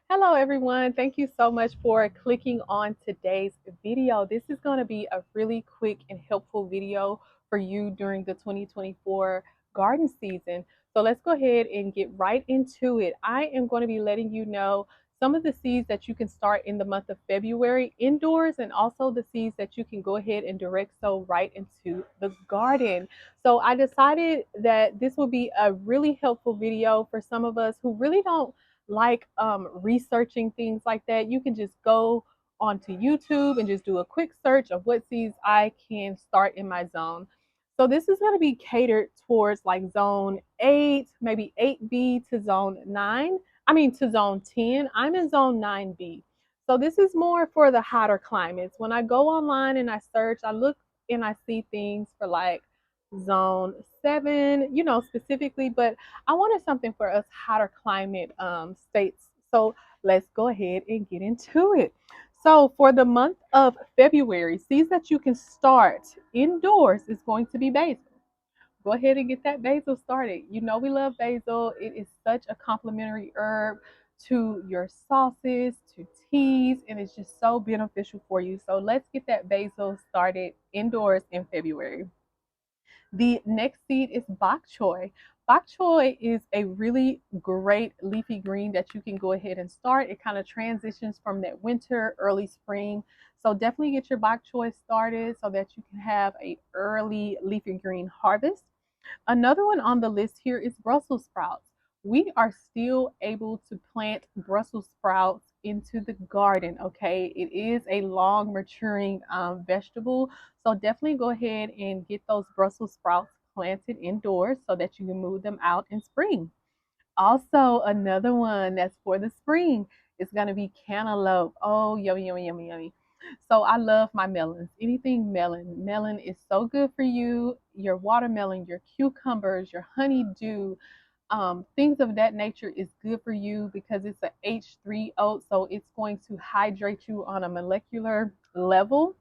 Hello everyone. Thank you so much for clicking on today's video. This is going to be a really quick and helpful video for you during the 2024 garden season. So let's go ahead and get right into it. I am going to be letting you know some of the seeds that you can start in the month of February indoors, and also the seeds that you can go ahead and direct sow right into the garden. So I decided that this will be a really helpful video for some of us who really don't like researching things like that. You can just go onto YouTube and just do a quick search of what seeds I can start in my zone. So this is going to be catered towards like zone 8, maybe 8B to zone 9. I mean to zone 10. I'm in zone 9B. So this is more for the hotter climates. When I go online and I search, I look and I see things for like zone 7, specifically, but I wanted something for us hotter climate states. So let's go ahead and get into it. So for the month of February, seeds that you can start indoors is going to be basil. Go ahead and get that basil started. You know we love basil. It is such a complimentary herb to your sauces, to teas, and it's just so beneficial for you. So let's get that basil started indoors in February. The next seed is bok choy. Bok choy is a really great leafy green that you can go ahead and start. It kind of transitions from that winter, early spring. So definitely get your bok choy started so that you can have a early leafy green harvest. Another one on the list here is Brussels sprouts. We are still able to plant Brussels sprouts into the garden, okay? It is a long maturing vegetable, so definitely go ahead and get those Brussels sprouts planted indoors so that you can move them out in spring. Also, another one that's for the spring is going to be cantaloupe. Oh, yummy, yummy, yummy, yummy. So I love my melons. Anything melon. Melon is so good for you. Your watermelon, your cucumbers, your honeydew, things of that nature is good for you because it's a H3 oat. So it's going to hydrate you on a molecular level.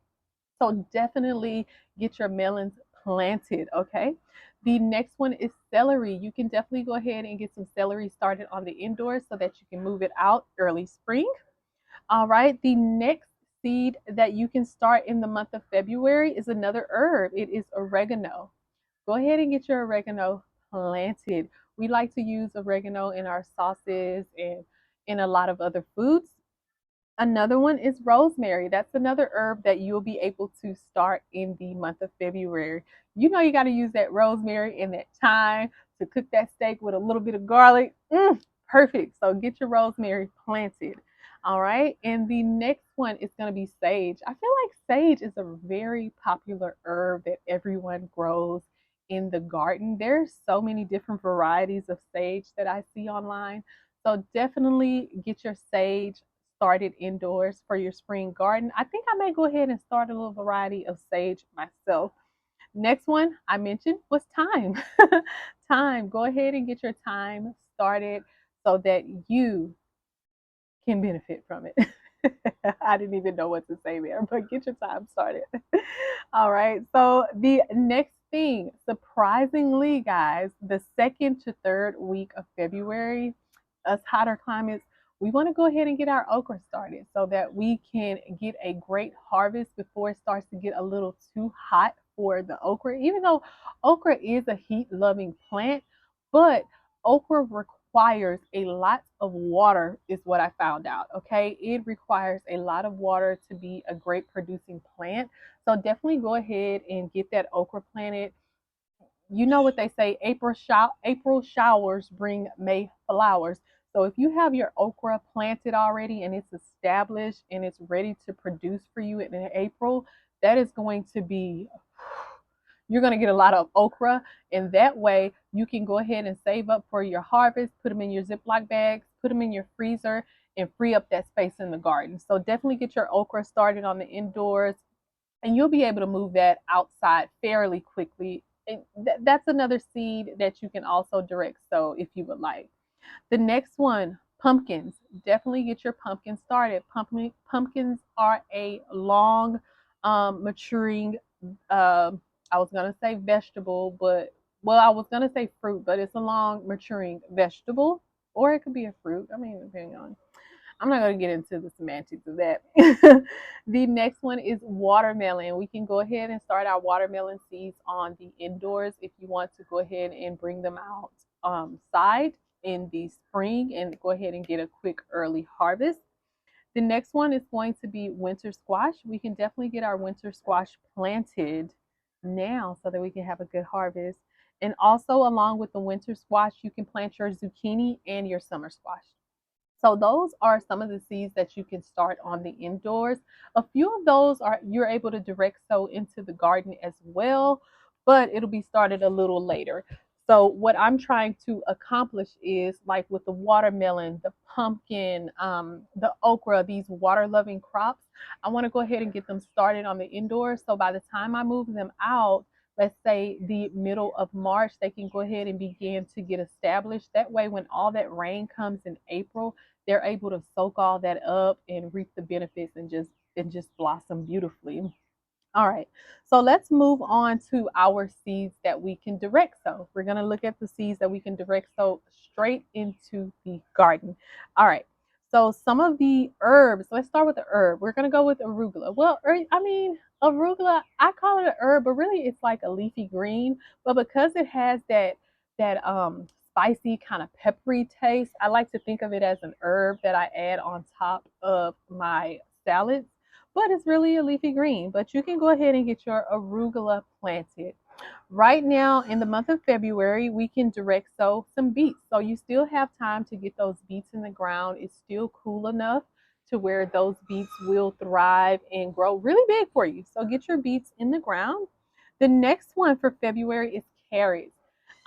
So definitely get your melons planted, okay? The next one is celery. You can definitely go ahead and get some celery started on the indoors so that you can move it out early spring. All right, the next seed that you can start in the month of February is another herb. It is oregano. Go ahead and get your oregano planted. We like to use oregano in our sauces and in a lot of other foods. Another one is rosemary. That's another herb that you'll be able to start in the month of February. You know you got to use that rosemary and that thyme to cook that steak with a little bit of garlic. Perfect. So get your rosemary planted. All right. And the next one is going to be sage. I feel like sage is a very popular herb that everyone grows in the garden. There's so many different varieties of sage that I see online. So definitely get your sage started indoors for your spring garden. I think I may go ahead and start a little variety of sage myself. Next one I mentioned was thyme. Thyme. Go ahead and get your thyme started so that you can benefit from it. I didn't even know what to say there, but get your thyme started. All right. So the next thing, surprisingly, guys, the second to third week of February, us hotter climates, we want to go ahead and get our okra started so that we can get a great harvest before it starts to get a little too hot for the okra. Even though okra is a heat loving plant, but okra requires a lot of water, is what I found out. Okay, it requires a lot of water to be a great producing plant. So definitely go ahead and get that okra planted. You know what they say, April showers bring May flowers. So if you have your okra planted already and it's established and it's ready to produce for you in April, that is going to be, you're going to get a lot of okra, and that way you can go ahead and save up for your harvest, put them in your Ziploc bags, put them in your freezer, and free up that space in the garden. So definitely get your okra started on the indoors, and you'll be able to move that outside fairly quickly. And that's another seed that you can also direct sow if you would like. The next one, pumpkins. Definitely get your pumpkins started. Pumpkins are a long maturing, uh, I was going to say vegetable, but well, I was going to say fruit, but it's a long maturing vegetable, or it could be a fruit. I mean, depending on. I'm not going to get into the semantics of that. The next one is watermelon. We can go ahead and start our watermelon seeds on the indoors if you want to go ahead and bring them out side in the spring and go ahead and get a quick early harvest. The next one is going to be winter squash. We can definitely get our winter squash planted now so that we can have a good harvest. And also, along with the winter squash, you can plant your zucchini and your summer squash. So those are some of the seeds that you can start on the indoors. A few of those are you're able to direct sow into the garden as well, but it'll be started a little later. So what I'm trying to accomplish is like with the watermelon, the pumpkin, the okra, these water-loving crops, I want to go ahead and get them started on the indoors. So by the time I move them out, let's say the middle of March, they can go ahead and begin to get established. That way, when all that rain comes in April, they're able to soak all that up and reap the benefits and just blossom beautifully. All right, so let's move on to our seeds that we can direct sow. We're going to look at the seeds that we can direct sow straight into the garden. All right, so some of the herbs, let's start with the herb. We're going to go with arugula. Well, I mean, arugula, I call it an herb, but really it's like a leafy green. But because it has that spicy kind of peppery taste, I like to think of it as an herb that I add on top of my salads, but it's really a leafy green. But you can go ahead and get your arugula planted. Right now, in the month of February, we can direct sow some beets. So you still have time to get those beets in the ground. It's still cool enough to where those beets will thrive and grow really big for you. So get your beets in the ground. The next one for February is carrots.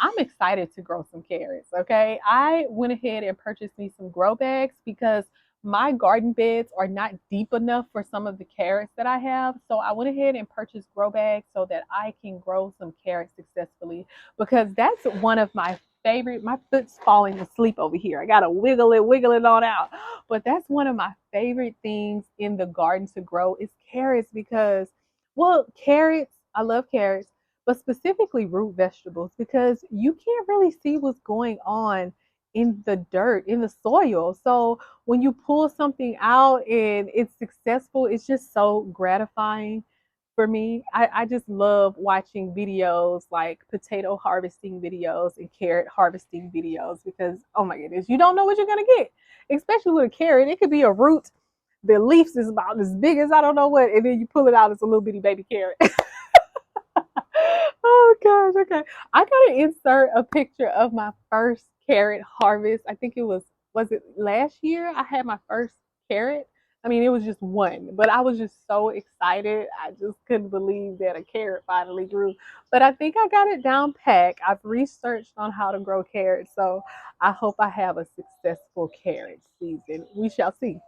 I'm excited to grow some carrots, okay? I went ahead and purchased me some grow bags because my garden beds are not deep enough for some of the carrots that I have. So I went ahead and purchased grow bags so that I can grow some carrots successfully because that's one of my favorite. My foot's falling asleep over here. I gotta wiggle it on out. But that's one of my favorite things in the garden to grow is carrots because, well, carrots, I love carrots, but specifically root vegetables because you can't really see what's going on in the dirt, in the soil. So when you pull something out and it's successful, it's just so gratifying for me. I just love watching videos like potato harvesting videos and carrot harvesting videos because, oh my goodness, you don't know what you're going to get, especially with a carrot. It could be a root. The leaves is about as big as I don't know what, and then you pull it out, it's a little bitty baby carrot. Oh gosh, okay. I gotta insert a picture of my first carrot harvest. I think was it last year? I had my first carrot. I mean, it was just one, but I was just so excited. I just couldn't believe that a carrot finally grew. But I think I got it down pat. I've researched on how to grow carrots, so I hope I have a successful carrot season. We shall see.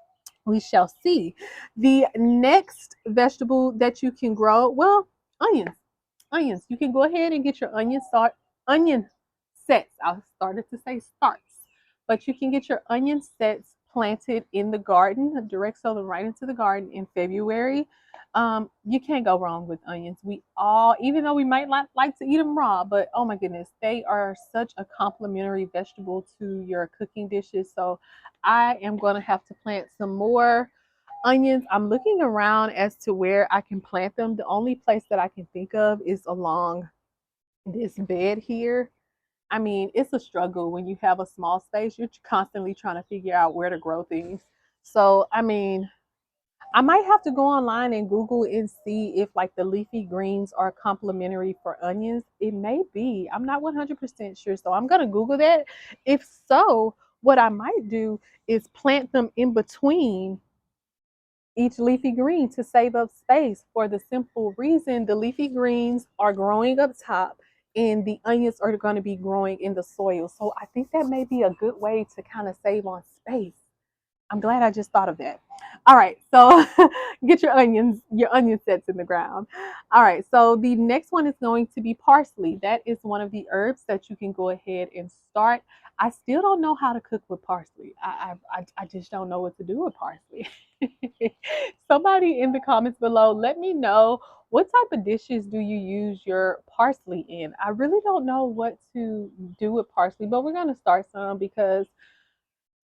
We shall see. The next vegetable that you can grow, well, onions. Onions. You can go ahead and get your onion sets. I started to say starts, but you can get your onion sets planted in the garden, direct sow them right into the garden in February. You can't go wrong with onions. We all, even though we might not like to eat them raw, but oh my goodness, they are such a complimentary vegetable to your cooking dishes. So I am going to have to plant some more onions. I'm looking around as to where I can plant them. The only place that I can think of is along this bed here. I mean, it's a struggle when you have a small space. You're constantly trying to figure out where to grow things. So, I mean, I might have to go online and Google and see if like the leafy greens are complementary for onions. It may be. I'm not 100% sure. So I'm going to Google that. If so, what I might do is plant them in between each leafy green to save up space for the simple reason the leafy greens are growing up top and the onions are going to be growing in the soil. So I think that may be a good way to kind of save on space. I'm glad I just thought of that. All right, so get your onion sets in the ground. All right, so the next one is going to be parsley. That is one of the herbs that you can go ahead and start. I still don't know how to cook with parsley. I just don't know what to do with parsley. Somebody in the comments below, let me know what type of dishes do you use your parsley in. I really don't know what to do with parsley, but we're going to start some because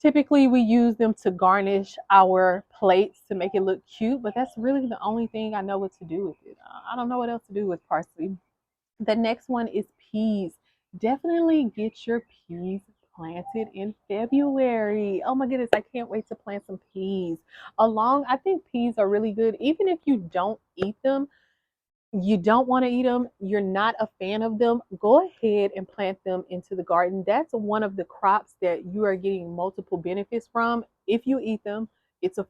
Typically, we use them to garnish our plates to make it look cute, but that's really the only thing I know what to do with it. I don't know what else to do with parsley. The next one is peas. Definitely get your peas planted in February. Oh my goodness, I can't wait to plant some peas. I think peas are really good, even if you don't eat them, you don't want to eat them, you're not a fan of them, go ahead and plant them into the garden. That's one of the crops that you are getting multiple benefits from. If you eat them, it's a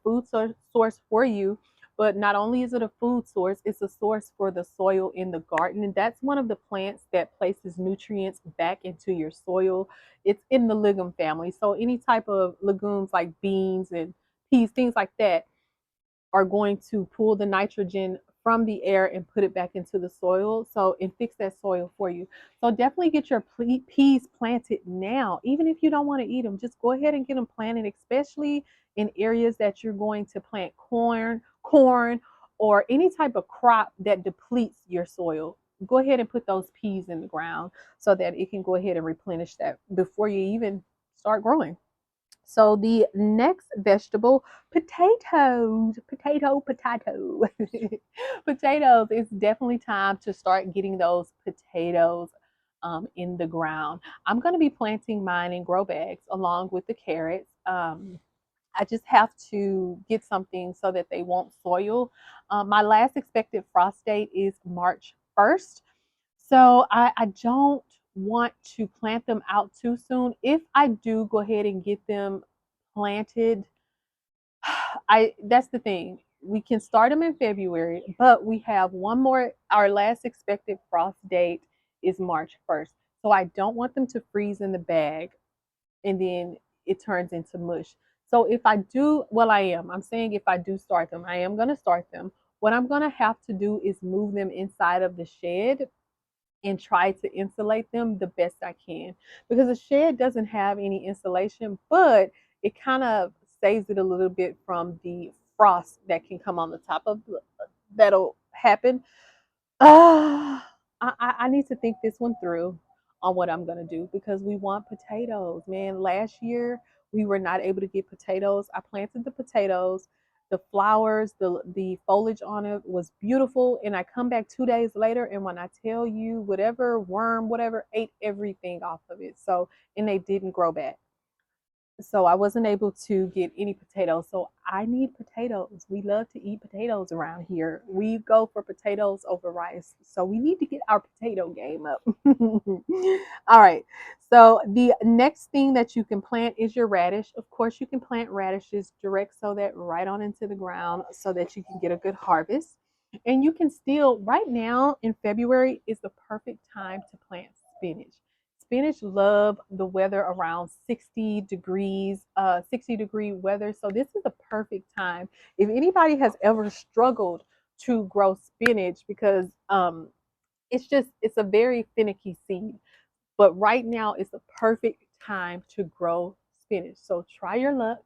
source for you. But not only is it a food source, it's a source for the soil in the garden. And that's one of the plants that places nutrients back into your soil. It's in the legume family. So any type of legumes like beans and peas, things like that, are going to pull the nitrogen from the air and put it back into the soil, so and fix that soil for you. So definitely get your peas planted now. Even if you don't want to eat them, just go ahead and get them planted, especially in areas that you're going to plant corn or any type of crop that depletes your soil. Go ahead and put those peas in the ground so that it can go ahead and replenish that before you even start growing. So the next vegetable, potatoes, potato. Potatoes, it's definitely time to start getting those potatoes in the ground. I'm going to be planting mine in grow bags along with the carrots. I just have to get something so that they won't soil. My last expected frost date is March 1st. So I don't want to plant them out too soon. If I do go ahead and get them planted, I that's the thing. We can start them in February, but we have one more. Our last expected frost date is March 1st. So I don't want them to freeze in the bag and then it turns into mush. So if I do, well, I'm saying if I do start them, I am going to start them. What I'm going to have to do is move them inside of the shed and try to insulate them the best I can, because a shed doesn't have any insulation, but it kind of saves it a little bit from the frost that can come on the top of that'll happen. I need to think this one through on what I'm going to do, because we want potatoes, man. Last year we were not able to get potatoes. I planted the potatoes, the flowers, the foliage on it was beautiful, and I come back 2 days later, and when I tell you, whatever worm, whatever, ate everything off of it. So, and they didn't grow back, so I wasn't able to get any potatoes. So I need potatoes. We love to eat potatoes around here. We go for potatoes over rice. So we need to get our potato game up. All right. So the next thing that you can plant is your radish. Of course, you can plant radishes direct sow that right on into the ground so that you can get a good harvest. And you can still, right now in February is the perfect time to plant spinach. Spinach love the weather around 60 degrees, 60-degree weather. So this is a perfect time. If anybody has ever struggled to grow spinach, because it's a very finicky seed, but right now is the perfect time to grow spinach. So try your luck.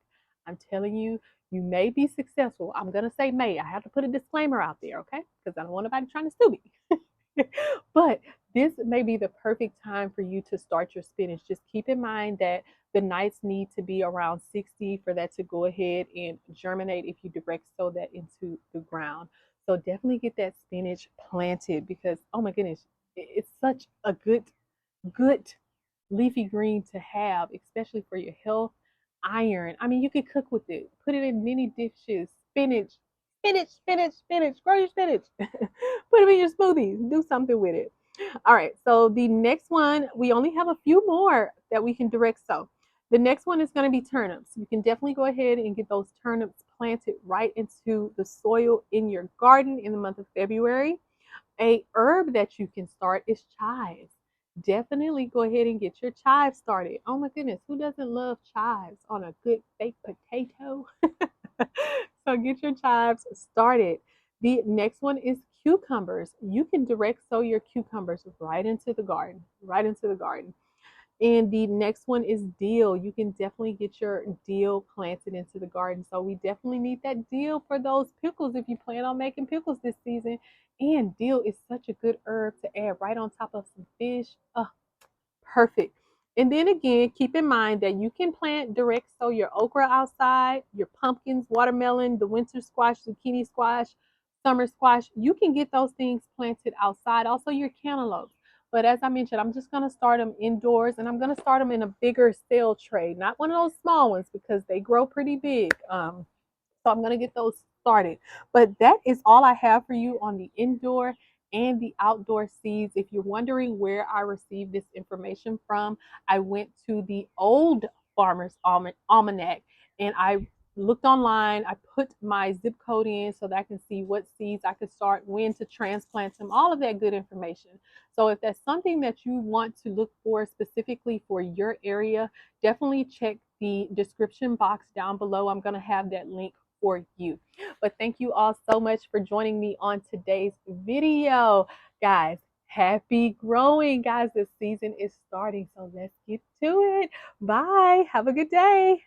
I'm telling you, you may be successful. I'm gonna say may. I have to put a disclaimer out there, okay? Because I don't want anybody trying to sue me. But this may be the perfect time for you to start your spinach. Just keep in mind that the nights need to be around 60 for that to go ahead and germinate if you direct sow that into the ground. So definitely get that spinach planted, because oh my goodness, it's such a good leafy green to have, especially for your health. Iron. I mean, you could cook with it. Put it in many dishes. Spinach, spinach. Grow your spinach. Put it in your smoothies. Do something with it. All right. So the next one, we only have a few more that we can direct sow. The next one is going to be turnips. You can definitely go ahead and get those turnips planted right into the soil in your garden in the month of February. A herb that you can start is chives. Definitely go ahead and get your chives started. Oh my goodness, who doesn't love chives on a good baked potato? So get your chives started. The next one is cucumbers. You can direct sow your cucumbers right into the garden, right into the garden. And the next one is dill. You can definitely get your dill planted into the garden. So we definitely need that dill for those pickles if you plan on making pickles this season. And dill is such a good herb to add right on top of some fish. Oh, perfect. And then again, keep in mind that you can plant direct sow your okra outside, your pumpkins, watermelon, the winter squash, zucchini squash, summer squash. You can get those things planted outside. Also, your cantaloupes. But as I mentioned, I'm just going to start them indoors, and I'm going to start them in a bigger sale tray, not one of those small ones because they grow pretty big. So I'm going to get those started. But that is all I have for you on the indoor and the outdoor seeds. If you're wondering where I received this information from, I went to the old Farmer's Almanac and I looked online. I put my zip code in so that I can see what seeds I could start, when to transplant them, all of that good information. So if that's something that you want to look for specifically for your area, definitely check the description box down below. I'm going to have that link for you. But thank you all so much for joining me on today's video. Guys, happy growing. Guys, the season is starting, so let's get to it. Bye. Have a good day.